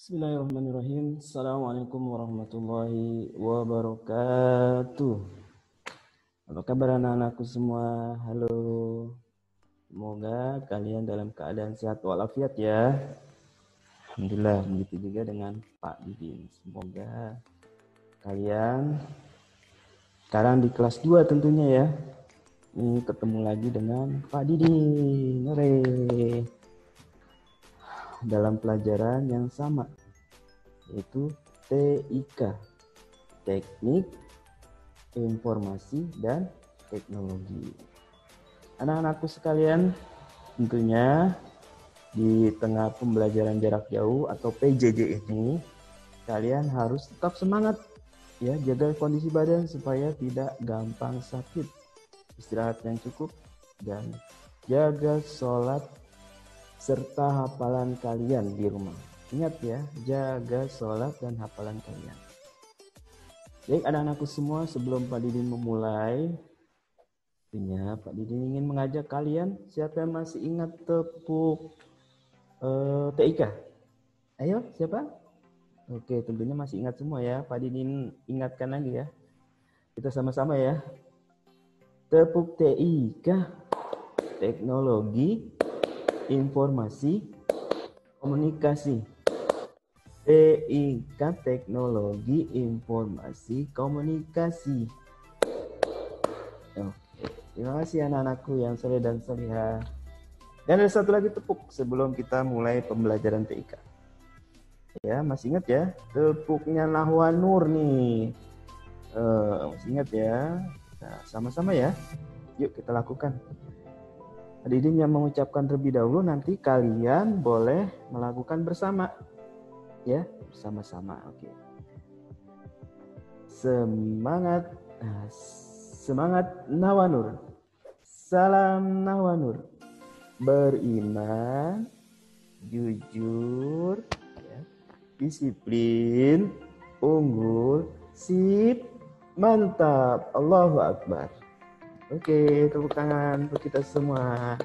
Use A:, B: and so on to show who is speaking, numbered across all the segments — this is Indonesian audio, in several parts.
A: Bismillahirrahmanirrahim. Assalamualaikum warahmatullahi wabarakatuh. Apa kabar anak-anakku semua? Halo. Semoga kalian dalam keadaan sehat walafiat ya. Alhamdulillah, begitu juga dengan Pak Didin. Semoga kalian sekarang di kelas 2 tentunya ya. Ini ketemu lagi dengan Pak Didin. Hore. Dalam pelajaran yang sama, yaitu TIK, Teknik Informasi dan Teknologi. Anak-anakku sekalian, tentunya di tengah pembelajaran jarak jauh atau PJJ ini, kalian harus tetap semangat ya, jaga kondisi badan supaya tidak gampang sakit, istirahat yang cukup, dan jaga sholat serta hafalan kalian di rumah. Ingat ya, jaga sholat dan hafalan kalian. Baik anak-anakku semua, sebelum Pak Didin memulai, tentunya Pak Didin ingin mengajak kalian, siapa yang masih ingat tepuk TIK? Ayo, siapa? Oke, tentunya masih ingat semua ya. Pak Didin ingatkan lagi ya. Kita sama-sama ya. Tepuk TIK, Teknologi Informasi Komunikasi. TIK, Teknologi Informasi Komunikasi. Oke, terima kasih anak-anakku yang soleh dan solihah. Dan ada satu lagi tepuk sebelum kita mulai pembelajaran TIK. Ya, masih ingat ya? Tepuknya Nahwa Nur nih. Masih ingat ya? Nah, sama-sama ya. Yuk kita lakukan. Didin yang mengucapkan terlebih dahulu, nanti kalian boleh melakukan bersama. Ya, bersama-sama. Oke. Semangat. Semangat Nahwa Nur. Salam Nahwa Nur. Beriman, jujur, ya, disiplin, unggul, sip, mantap, Allahu Akbar. Oke, tepuk tangan untuk kita semua.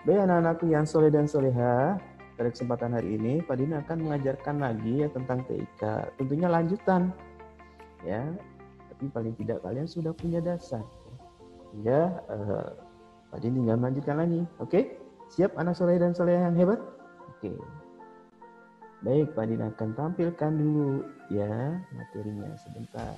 A: Baik anak-anakku yang soleh dan soleha, pada kesempatan hari ini Pak Dina akan mengajarkan lagi ya tentang TIK. Tentunya lanjutan, ya. Tapi paling tidak kalian sudah punya dasar. Ya, Pak Dina tinggal melanjutkan lagi. Oke? Siap anak soleh dan soleha yang hebat? Oke. Baik, Pak Dina akan tampilkan dulu ya materinya sebentar.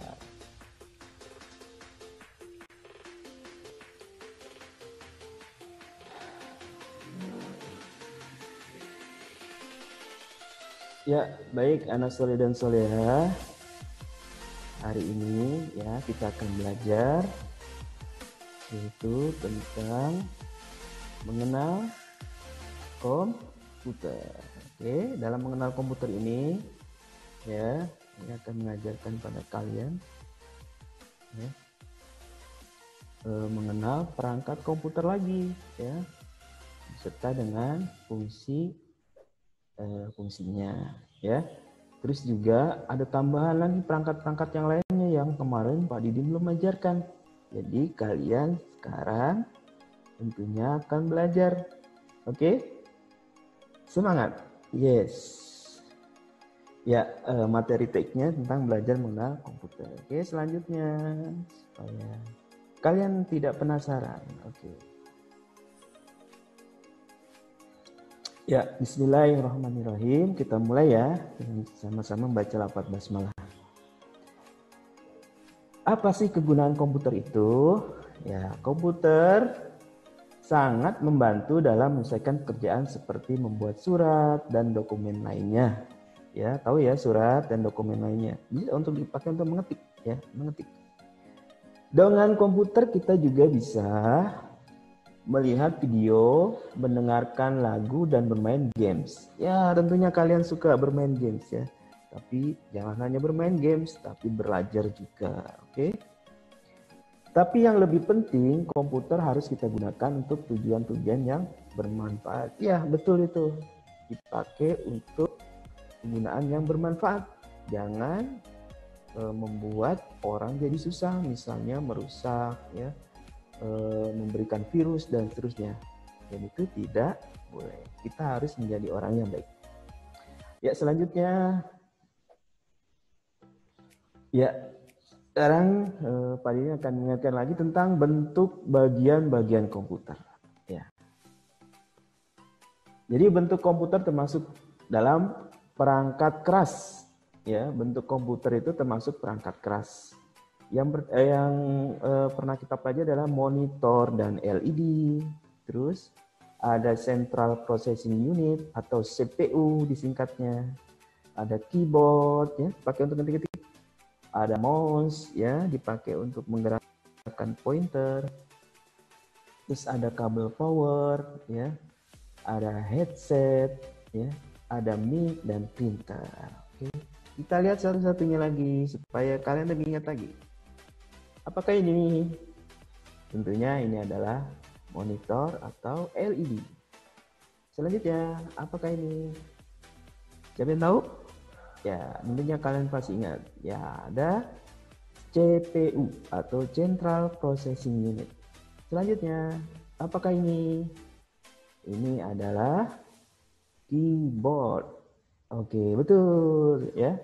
A: Ya, baik anak soleh dan soleha. Hari ini ya kita akan belajar yaitu tentang mengenal komputer. Oke, dalam mengenal komputer ini ya, ini akan mengajarkan pada kalian ya, mengenal perangkat komputer lagi ya, beserta dengan fungsinya ya. Terus juga ada tambahan lagi perangkat-perangkat yang lainnya yang kemarin Pak Didi belum ajarkan. Jadi kalian sekarang tentunya akan belajar. Oke? Semangat. Yes. Ya, materi tekniknya tentang belajar mengenal komputer. Oke, selanjutnya supaya kalian tidak penasaran. Oke. Ya, bismillahirrahmanirrahim. Kita mulai ya. Sama-sama membaca lafaz basmalah. Apa sih kegunaan komputer itu? Ya, komputer sangat membantu dalam menyelesaikan pekerjaan seperti membuat surat dan dokumen lainnya. Ya, tahu ya, surat dan dokumen lainnya. Bisa untuk dipakai untuk mengetik ya, mengetik. Dengan komputer kita juga bisa melihat video, mendengarkan lagu, dan bermain games. Ya, tentunya kalian suka bermain games ya. Tapi jangan hanya bermain games, tapi belajar juga. Oke? Tapi yang lebih penting, komputer harus kita gunakan untuk tujuan-tujuan yang bermanfaat. Ya, betul itu. Dipakai untuk penggunaan yang bermanfaat. Jangan membuat orang jadi susah, misalnya merusak, ya, memberikan virus dan seterusnya. Dan itu tidak boleh. Kita harus menjadi orang yang baik. Ya, selanjutnya ya sekarang Pak Dini akan mengingatkan lagi tentang bentuk bagian-bagian komputer. Ya. Jadi bentuk komputer termasuk dalam perangkat keras. Ya, bentuk komputer itu termasuk perangkat keras. Yang pernah kita pelajari adalah monitor dan LED. Terus ada Central Processing Unit atau CPU disingkatnya. Ada keyboard ya, pakai untuk ngetik-ngetik. Ada mouse ya, dipakai untuk menggerakkan pointer. Terus ada kabel power ya. Ada headset ya, ada mic dan printer. Oke. Kita lihat satu-satunya lagi supaya kalian lebih ingat lagi. Apakah ini? Tentunya ini adalah monitor atau LED. Selanjutnya, apakah ini? Siapa yang tahu? Ya, tentunya kalian pasti ingat. Ya, ada CPU atau Central Processing Unit. Selanjutnya, apakah ini? Ini adalah keyboard. Oke, betul ya.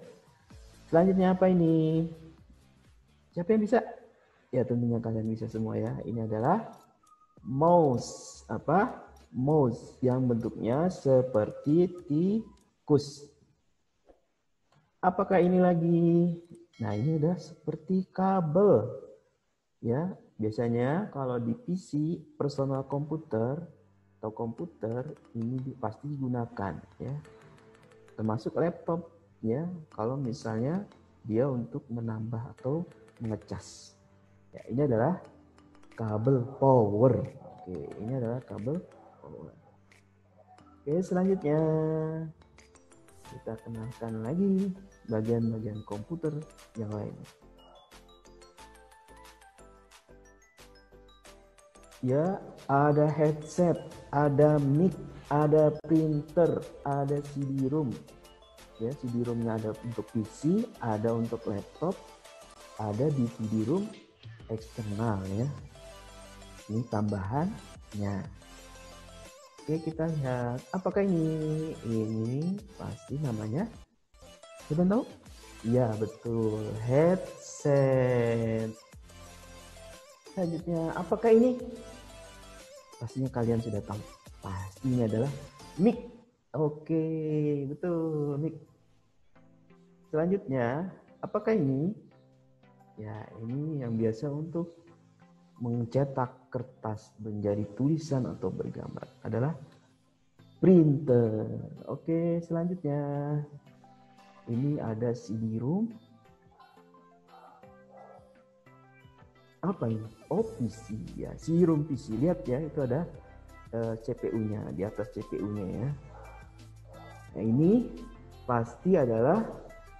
A: Selanjutnya apa ini? Siapa yang bisa? Ya, tentunya kalian bisa semua ya. Ini adalah mouse. Apa? Mouse yang bentuknya seperti tikus. Apakah ini lagi? Nah, ini udah seperti kabel. Ya, biasanya kalau di PC, personal komputer atau komputer ini pasti digunakan ya. Termasuk laptop ya, kalau misalnya dia untuk menambah atau mengecas. Ya, ini adalah kabel power. Oke, ini adalah kabel power. Oke, selanjutnya kita kenalkan lagi bagian-bagian komputer yang lain. Ya, ada headset, ada mic, ada printer, ada CD-ROM. Ya, CD-ROM-nya ada untuk PC, ada untuk laptop, ada DVD-ROM eksternal ya. Ini tambahannya. Oke, kita lihat. Apakah ini? Ini pasti namanya. Sudah tahu? Ya, betul. Headset. Selanjutnya, apakah ini? Pastinya kalian sudah tahu. Pastinya adalah mic. Oke, betul, mic. Selanjutnya, apakah ini? Ya, ini yang biasa untuk mencetak kertas menjadi tulisan atau bergambar adalah printer. Oke, selanjutnya ini ada CD-ROM. Apa ini? Oh, PC ya, CD-ROM PC. Lihat ya, itu ada CPU-nya di atas CPU-nya ya. Nah, ini pasti adalah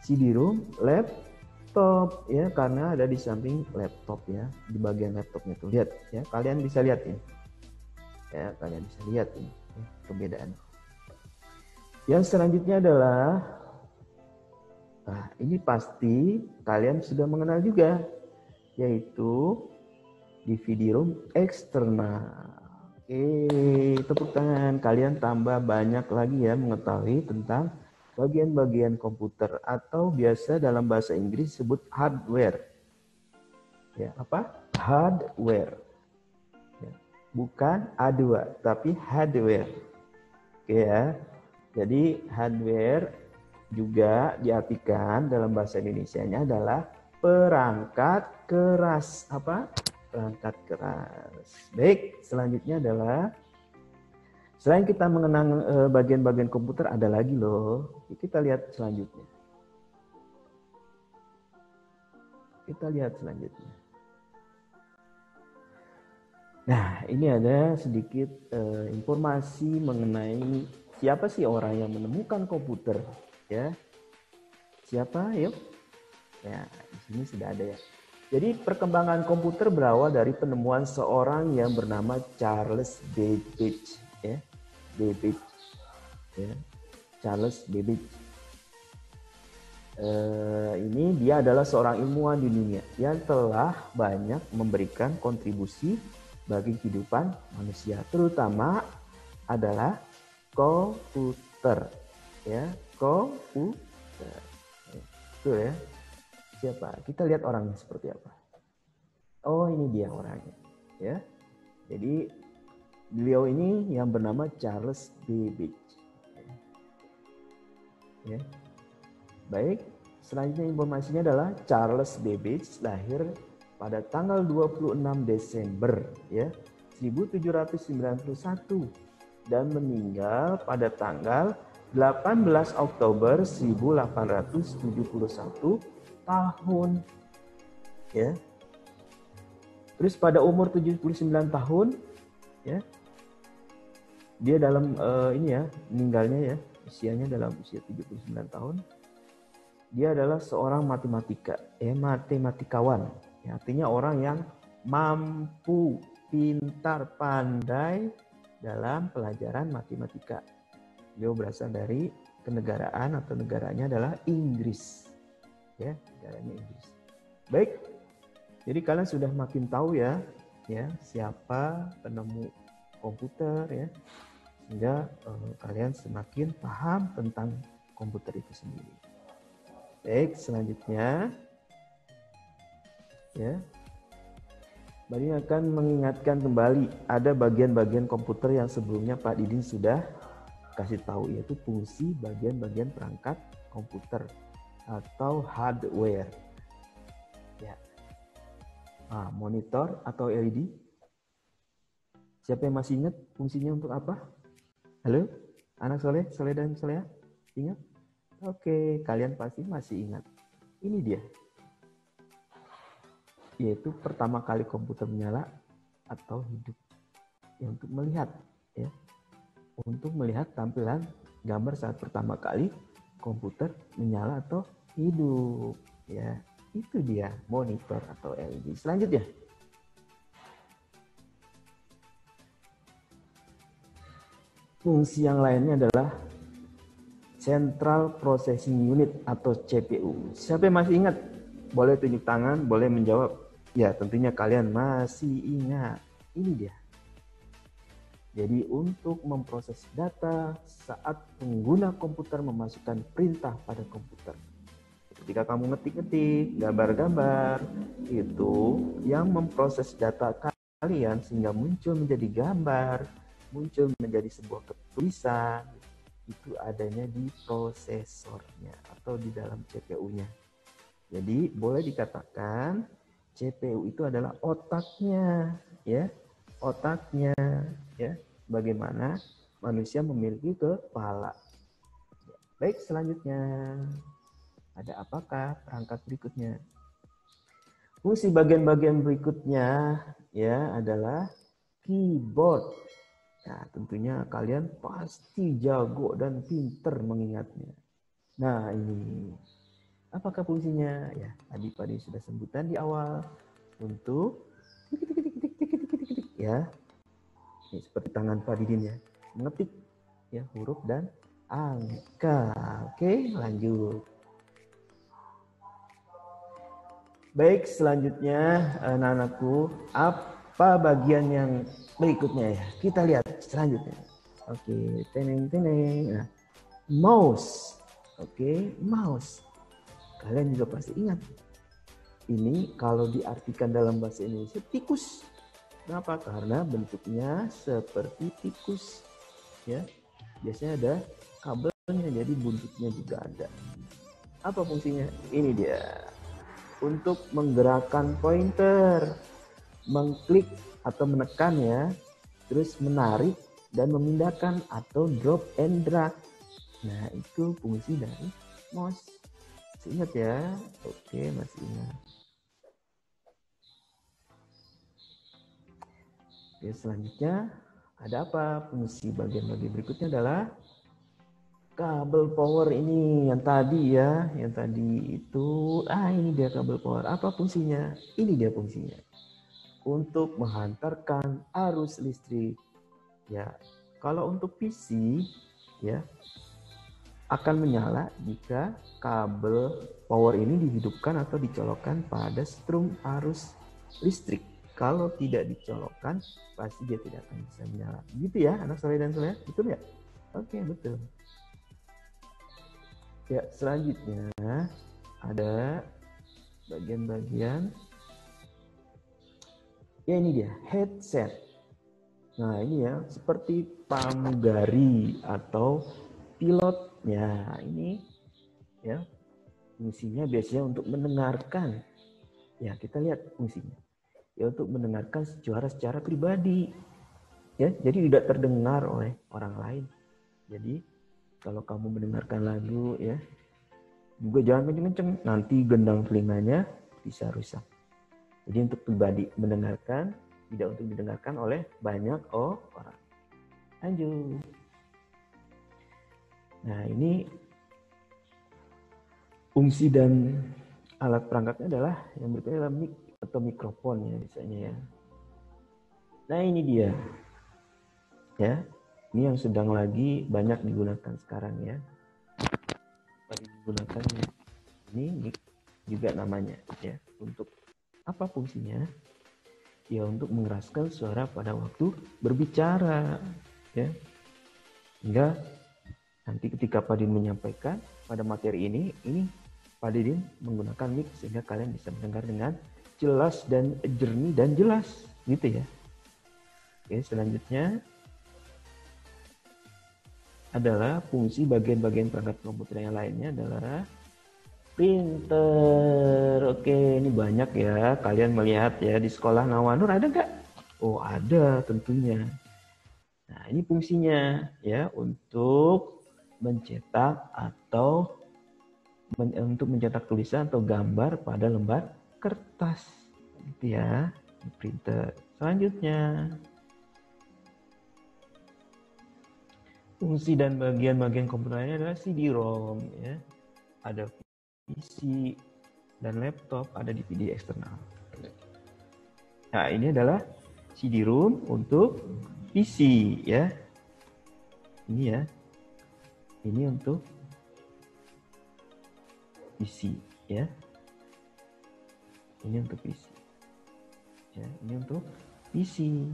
A: CD-ROM laptop ya, karena ada di samping laptop ya, di bagian laptopnya tuh. Lihat ya, kalian bisa lihat ini. Ya, kalian bisa lihat ini ya, perbedaan. Yang selanjutnya adalah ini pasti kalian sudah mengenal juga, yaitu DVD-ROM eksternal. Oke, tepuk tangan. Kalian tambah banyak lagi ya mengetahui tentang bagian-bagian komputer atau biasa dalam bahasa Inggris disebut hardware. Ya, apa? Hardware. Ya, bukan A2, tapi hardware. Oke ya. Jadi hardware juga diartikan dalam bahasa Indonesianya adalah perangkat keras. Apa? Perangkat keras. Baik, selanjutnya adalah selain kita mengenang bagian-bagian komputer, ada lagi loh. Kita lihat selanjutnya. Kita lihat selanjutnya. Nah, ini ada sedikit informasi mengenai siapa sih orang yang menemukan komputer, ya? Siapa? Yuk. Ya, di sini sudah ada ya. Jadi perkembangan komputer berawal dari penemuan seorang yang bernama Charles Babbage, ya. Babbage, ya. Charles Babbage. Ini dia adalah seorang ilmuwan di dunia yang telah banyak memberikan kontribusi bagi kehidupan manusia, terutama adalah komputer, ya. komputer. Tuh ya. Siapa? Kita lihat orangnya seperti apa. Oh, ini dia orangnya. Ya. Jadi beliau ini yang bernama Charles Babbage. Ya. Baik, selanjutnya informasinya adalah Charles Babbage lahir pada tanggal 26 Desember ya 1791 dan meninggal pada tanggal 18 Oktober 1871 tahun ya. Terus pada umur 79 tahun ya. Dia dalam ini ya, meninggalnya ya, usianya dalam usia 79 tahun. Dia adalah seorang matematikawan. Ya, artinya orang yang mampu, pintar, pandai dalam pelajaran matematika. Beliau berasal dari kenegaraan atau negaranya adalah Inggris. Ya, negaranya Inggris. Baik. Jadi kalian sudah makin tahu ya siapa penemu komputer ya. Sehingga kalian semakin paham tentang komputer itu sendiri. Baik, selanjutnya ya. Bari akan mengingatkan kembali ada bagian-bagian komputer yang sebelumnya Pak Didin sudah kasih tahu, yaitu fungsi bagian-bagian perangkat komputer atau hardware. Ya. Monitor atau LED. Siapa yang masih ingat fungsinya untuk apa? Halo? Anak Soleh dan Soleh? Ingat? Oke, kalian pasti masih ingat. Ini dia. Yaitu pertama kali komputer menyala atau hidup. Ya, untuk melihat. Ya. Untuk melihat tampilan gambar saat pertama kali komputer menyala atau hidup. Ya. Itu dia monitor atau LED. Selanjutnya. Fungsi yang lainnya adalah Central Processing Unit atau CPU. Siapa yang masih ingat? Boleh tunjuk tangan, boleh menjawab. Ya, tentunya kalian masih ingat. Ini dia. Jadi untuk memproses data saat pengguna komputer memasukkan perintah pada komputer. Ketika kamu ngetik-ngetik, gambar-gambar, itu yang memproses data kalian sehingga muncul menjadi gambar, muncul menjadi sebuah tulisan, itu adanya di prosesornya atau di dalam CPU-nya. Jadi boleh dikatakan CPU itu adalah otaknya, ya, otaknya, ya. Bagaimana manusia memiliki kepala. Baik, selanjutnya. Ada apakah perangkat berikutnya? Fungsi bagian-bagian berikutnya ya adalah keyboard. Nah, tentunya kalian pasti jago dan pinter mengingatnya. Nah, ini apakah fungsinya? Ya, tadi Pak Didi sudah sebutkan di awal untuk ya. Ini seperti tangan Pak Didin ya, mengetik ya huruf dan angka. Oke, lanjut. Baik, selanjutnya anak-anakku, apa bagian yang berikutnya ya? Kita lihat selanjutnya. Oke, teneng. Nah, mouse. Oke, mouse. Kalian juga pasti ingat. Ini kalau diartikan dalam bahasa Indonesia tikus. Kenapa? Karena bentuknya seperti tikus. Ya, biasanya ada kabelnya, jadi buntutnya juga ada. Apa fungsinya? Ini dia. Untuk menggerakkan pointer, mengklik atau menekan ya, terus menarik dan memindahkan atau drop and drag. Nah, itu fungsi dari mouse. Masih ingat ya? Oke, masih ingat. Oke, selanjutnya ada apa? Fungsi bagian-bagian berikutnya adalah kabel power ini yang tadi ya, yang tadi itu, ini dia kabel power. Apa fungsinya? Ini dia fungsinya. Untuk menghantarkan arus listrik. Ya, kalau untuk PC ya akan menyala jika kabel power ini dihidupkan atau dicolokkan pada strum arus listrik. Kalau tidak dicolokkan, pasti dia tidak akan bisa menyala. Gitu ya, anak soleh dan soleh, betul ya? Oke, betul. Ya, selanjutnya ada bagian-bagian. Ya, ini dia, headset. Nah, ini ya, seperti pramugari atau pilotnya. Ini ya, fungsinya biasanya untuk mendengarkan. Ya, kita lihat fungsinya. Ya, untuk mendengarkan suara secara pribadi. Ya, jadi tidak terdengar oleh orang lain. Jadi, kalau kamu mendengarkan lagu ya, juga jangan kenceng-kenceng, nanti gendang telinganya bisa rusak. Jadi untuk pribadi mendengarkan, tidak untuk didengarkan oleh banyak orang. Lanjut. Nah, ini fungsi dan alat perangkatnya adalah yang berikutnya adalah mic atau mikrofon ya biasanya ya. Nah, ini dia. Ya. Ini yang sedang lagi banyak digunakan sekarang ya. Digunakan ya. Ini mic juga namanya ya. Untuk apa fungsinya? Ya untuk mengeraskan suara pada waktu berbicara ya. Hingga nanti ketika Pak Didin menyampaikan pada materi ini Pak Didin menggunakan mic sehingga kalian bisa mendengar dengan jelas dan jernih dan jelas gitu ya. Oke, selanjutnya adalah fungsi bagian-bagian perangkat komputer yang lainnya adalah printer. Oke, ini banyak ya. Kalian melihat ya di sekolah Nawanur ada nggak? Oh, ada tentunya. Nah, ini fungsinya ya untuk mencetak atau untuk mencetak tulisan atau gambar pada lembar kertas. Gitu ya, printer. Selanjutnya, fungsi dan bagian-bagian komputernya adalah CD-ROM ya. Ada PC dan laptop, ada DVD eksternal. Nah, ini adalah CD-ROM untuk PC ya. Ini ya. Ini untuk PC ya. Ini untuk PC. Ya, ini untuk PC.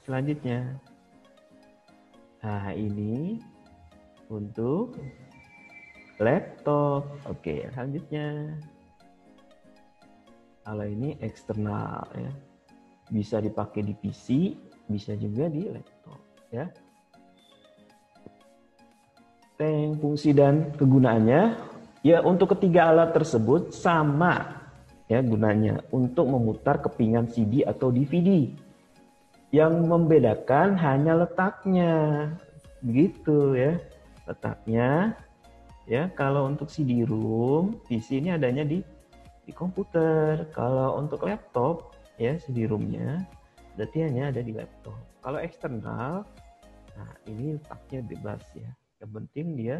A: Selanjutnya. Nah, ini untuk laptop. Oke, selanjutnya. Kalau ini eksternal ya. Bisa dipakai di PC, bisa juga di laptop ya. Fungsi dan kegunaannya ya untuk ketiga alat tersebut sama ya gunanya untuk memutar kepingan CD atau DVD. Yang membedakan hanya letaknya. Begitu ya. Letaknya ya kalau untuk CD-ROM PC ini adanya di komputer. Kalau untuk laptop ya CD-ROM-nya berarti hanya ada di laptop. Kalau eksternal nah ini letaknya bebas ya. Yang penting dia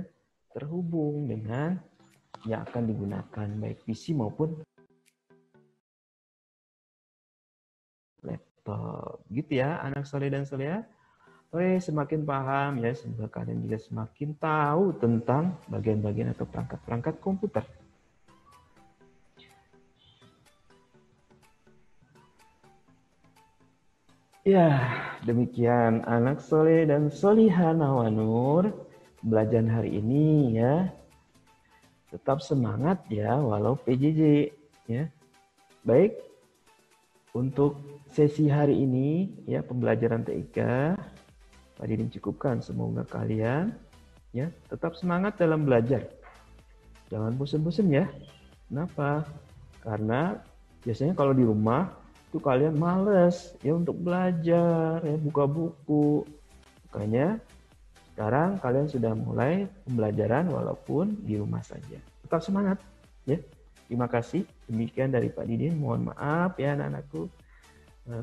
A: terhubung dengan yang akan digunakan baik PC maupun laptop. Gitu ya anak soleh dan soleha. Oke, semakin paham ya, semoga kalian juga semakin tahu tentang bagian-bagian atau perangkat-perangkat komputer. Ya, demikian anak soleh dan soliha Nawanur belajar hari ini ya. Tetap semangat ya walau PJJ ya. Baik, untuk sesi hari ini ya pembelajaran TIK Pak Didin cukupkan. Semoga kalian ya tetap semangat dalam belajar. Jangan bosan-bosan ya. Kenapa? Karena biasanya kalau di rumah itu kalian males ya untuk belajar ya buka buku. Makanya sekarang kalian sudah mulai pembelajaran walaupun di rumah saja. Tetap semangat ya. Terima kasih. Demikian dari Pak Didin. Mohon maaf ya anak-anakku.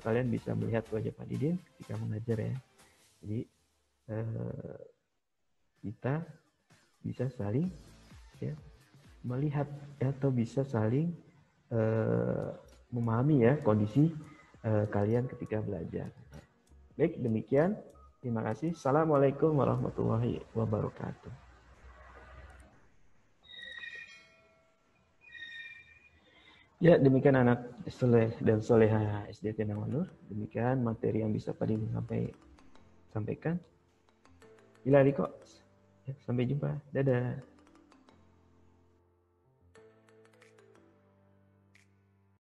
A: Kalian bisa melihat wajah Pak Didin ketika mengajar ya. Jadi kita bisa saling ya, melihat ya, atau bisa saling memahami ya kondisi kalian ketika belajar. Baik, demikian. Terima kasih. Assalamualaikum warahmatullahi wabarakatuh. Ya, demikian anak soleh dan soleha SDT Nawanur. Demikian materi yang bisa Pak Didin sampaikan. Bila Riko, ya, sampai jumpa. Dadah.